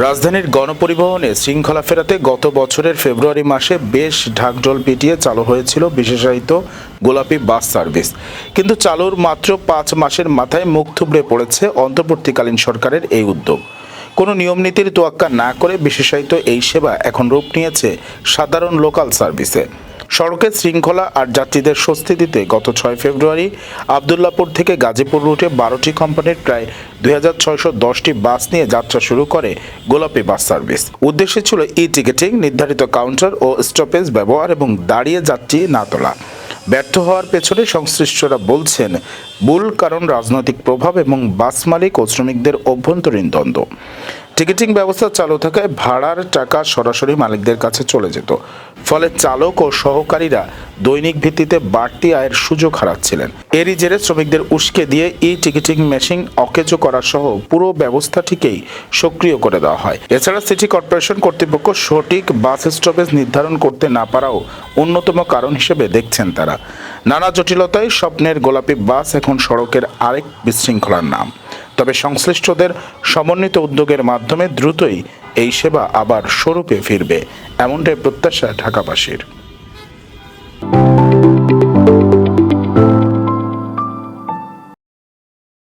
রাজধানীর গণপরিবহনে শৃঙ্খলা ফেরাতে গত বছরের ফেব্রুয়ারি মাসে বেশ ঢাকঢোল পিটিয়ে চালু হয়েছিল বিশেষায়িত গোলাপী বাস সার্ভিস। কিন্তু চালুর মাত্র 5 মাসের মাথায় মুখ থুবড়ে পড়েছে অন্তর্বর্তীকালীন সরকারের এই উদ্যোগ। কোনো নিয়মনীতির তোয়াক্কা না করে বিশেষায়িত এই সেবা এখন রূপ নিয়েছে সাধারণ লোকাল সার্ভিসে। সড়কের শৃঙ্খলা আর যাত্রীদের স্বস্তি দিতে গত 6 ফেব্রুয়ারি আবদুল্লাপুর থেকে গাজীপুর রুটে 12টি কোম্পানির প্রায় 2610টি বাস নিয়ে যাত্রা শুরু করে গোলাপী বাস সার্ভিস। উদ্দেশ্য ছিল টিকেটিং, নির্ধারিত কাউন্টার ও স্টপেজ ব্যবহার এবং দাঁড়িয়ে যাত্রী না তোলা। ব্যর্থ হওয়ার পেছনে সংশ্লিষ্টরা বলছেন মূল কারণ রাজনৈতিক প্রভাব এবং বাস মালিক ও শ্রমিকদের অভ্যন্তরীণ দ্বন্দ্ব। টিকিটিং ব্যবস্থা চালু থাকায় ভাড়ার টাকা সরাসরি মালিকদের কাছে চলে যেত, ফলে চালক ও সহকারীরা দৈনিক ভিত্তিতে বাড়তি আয়ের সুযোগ হারাচ্ছিলেন। এরই জেরে শ্রমিকদের উস্কে দিয়ে টিকিটিং মেশিন অকেজো করা সহ পুরো ব্যবস্থাটিকেই সক্রিয় করে দেওয়া হয়। এছাড়া সিটি কর্পোরেশন কর্তৃপক্ষ সঠিক বাস স্টপেজ নির্ধারণ করতে না পারাও অন্যতম কারণ হিসেবে দেখছেন তারা। নানা জটিলতায় স্বপ্নের গোলাপী বাস এখন সড়কের আরেক বিশৃঙ্খলার নাম। তবে সংশ্লিষ্টদের সমন্বিত উদ্যোগের মাধ্যমে দ্রুতই এই সেবা আবার স্বরূপে ফিরবে, এমনটাই প্রত্যাশা ঢাকাবাসীর।